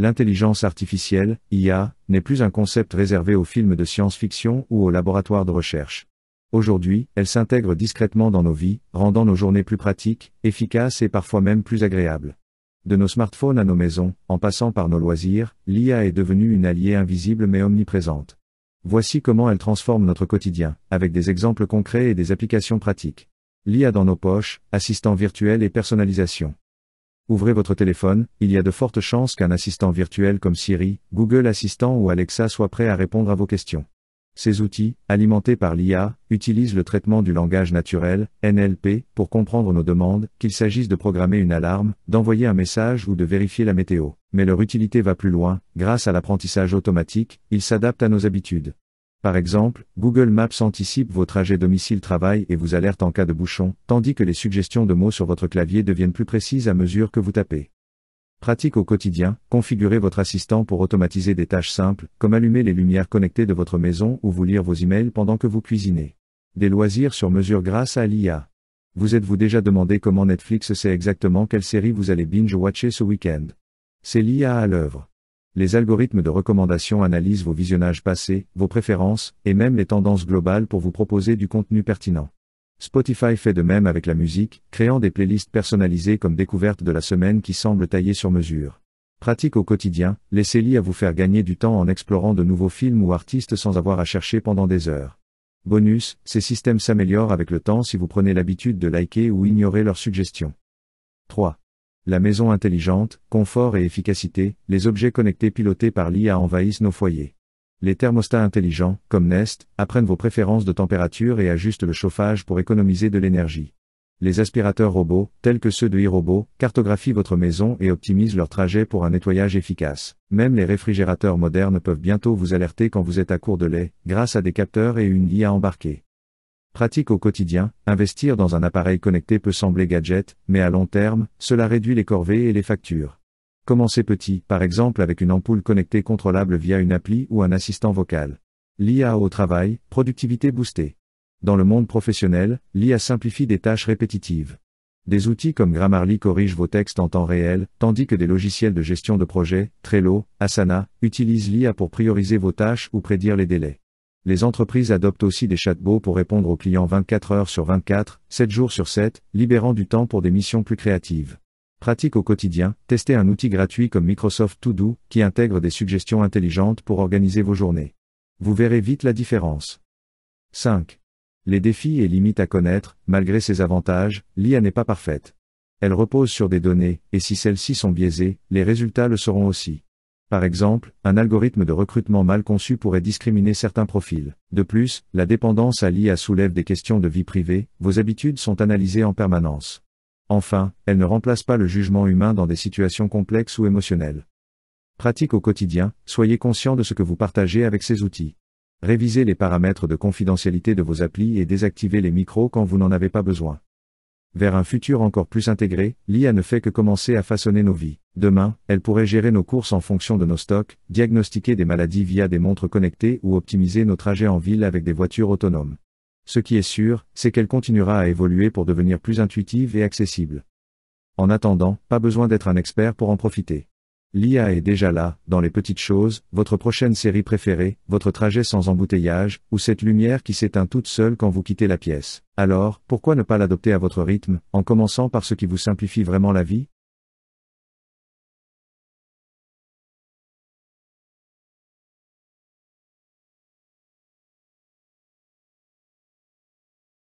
L'intelligence artificielle, IA, n'est plus un concept réservé aux films de science-fiction ou aux laboratoires de recherche. Aujourd'hui, elle s'intègre discrètement dans nos vies, rendant nos journées plus pratiques, efficaces et parfois même plus agréables. De nos smartphones à nos maisons, en passant par nos loisirs, l'IA est devenue une alliée invisible mais omniprésente. Voici comment elle transforme notre quotidien, avec des exemples concrets et des applications pratiques. L'IA dans nos poches, assistant virtuel et personnalisation. Ouvrez votre téléphone, il y a de fortes chances qu'un assistant virtuel comme Siri, Google Assistant ou Alexa soit prêt à répondre à vos questions. Ces outils, alimentés par l'IA, utilisent le traitement du langage naturel, NLP, pour comprendre nos demandes, qu'il s'agisse de programmer une alarme, d'envoyer un message ou de vérifier la météo. Mais leur utilité va plus loin, grâce à l'apprentissage automatique, ils s'adaptent à nos habitudes. Par exemple, Google Maps anticipe vos trajets domicile-travail et vous alerte en cas de bouchon, tandis que les suggestions de mots sur votre clavier deviennent plus précises à mesure que vous tapez. Pratique au quotidien, configurez votre assistant pour automatiser des tâches simples, comme allumer les lumières connectées de votre maison ou vous lire vos emails pendant que vous cuisinez. Des loisirs sur mesure grâce à l'IA. Vous êtes-vous déjà demandé comment Netflix sait exactement quelle série vous allez binge-watcher ce week-end? C'est l'IA à l'œuvre. Les algorithmes de recommandation analysent vos visionnages passés, vos préférences, et même les tendances globales pour vous proposer du contenu pertinent. Spotify fait de même avec la musique, créant des playlists personnalisées comme découvertes de la semaine qui semblent taillées sur mesure. Pratique au quotidien, laissez l'IA vous faire gagner du temps en explorant de nouveaux films ou artistes sans avoir à chercher pendant des heures. Bonus, ces systèmes s'améliorent avec le temps si vous prenez l'habitude de liker ou ignorer leurs suggestions. 3. La maison intelligente, confort et efficacité, les objets connectés pilotés par l'IA envahissent nos foyers. Les thermostats intelligents, comme Nest, apprennent vos préférences de température et ajustent le chauffage pour économiser de l'énergie. Les aspirateurs robots, tels que ceux de iRobot, cartographient votre maison et optimisent leur trajet pour un nettoyage efficace. Même les réfrigérateurs modernes peuvent bientôt vous alerter quand vous êtes à court de lait, grâce à des capteurs et une IA embarquée. Pratique au quotidien, investir dans un appareil connecté peut sembler gadget, mais à long terme, cela réduit les corvées et les factures. Commencez petit, par exemple avec une ampoule connectée contrôlable via une appli ou un assistant vocal. L'IA au travail, productivité boostée. Dans le monde professionnel, l'IA simplifie des tâches répétitives. Des outils comme Grammarly corrigent vos textes en temps réel, tandis que des logiciels de gestion de projet, Trello, Asana, utilisent l'IA pour prioriser vos tâches ou prédire les délais. Les entreprises adoptent aussi des chatbots pour répondre aux clients 24 heures sur 24, 7 jours sur 7, libérant du temps pour des missions plus créatives. Pratique au quotidien, testez un outil gratuit comme Microsoft To Do, qui intègre des suggestions intelligentes pour organiser vos journées. Vous verrez vite la différence. 5. Les défis et limites à connaître, malgré ses avantages, l'IA n'est pas parfaite. Elle repose sur des données, et si celles-ci sont biaisées, les résultats le seront aussi. Par exemple, un algorithme de recrutement mal conçu pourrait discriminer certains profils. De plus, la dépendance à l'IA soulève des questions de vie privée, vos habitudes sont analysées en permanence. Enfin, elle ne remplace pas le jugement humain dans des situations complexes ou émotionnelles. Pratique au quotidien, soyez conscient de ce que vous partagez avec ces outils. Révisez les paramètres de confidentialité de vos applis et désactivez les micros quand vous n'en avez pas besoin. Vers un futur encore plus intégré, l'IA ne fait que commencer à façonner nos vies. Demain, elle pourrait gérer nos courses en fonction de nos stocks, diagnostiquer des maladies via des montres connectées ou optimiser nos trajets en ville avec des voitures autonomes. Ce qui est sûr, c'est qu'elle continuera à évoluer pour devenir plus intuitive et accessible. En attendant, pas besoin d'être un expert pour en profiter. L'IA est déjà là, dans les petites choses, votre prochaine série préférée, votre trajet sans embouteillage, ou cette lumière qui s'éteint toute seule quand vous quittez la pièce. Alors, pourquoi ne pas l'adopter à votre rythme, en commençant par ce qui vous simplifie vraiment la vie?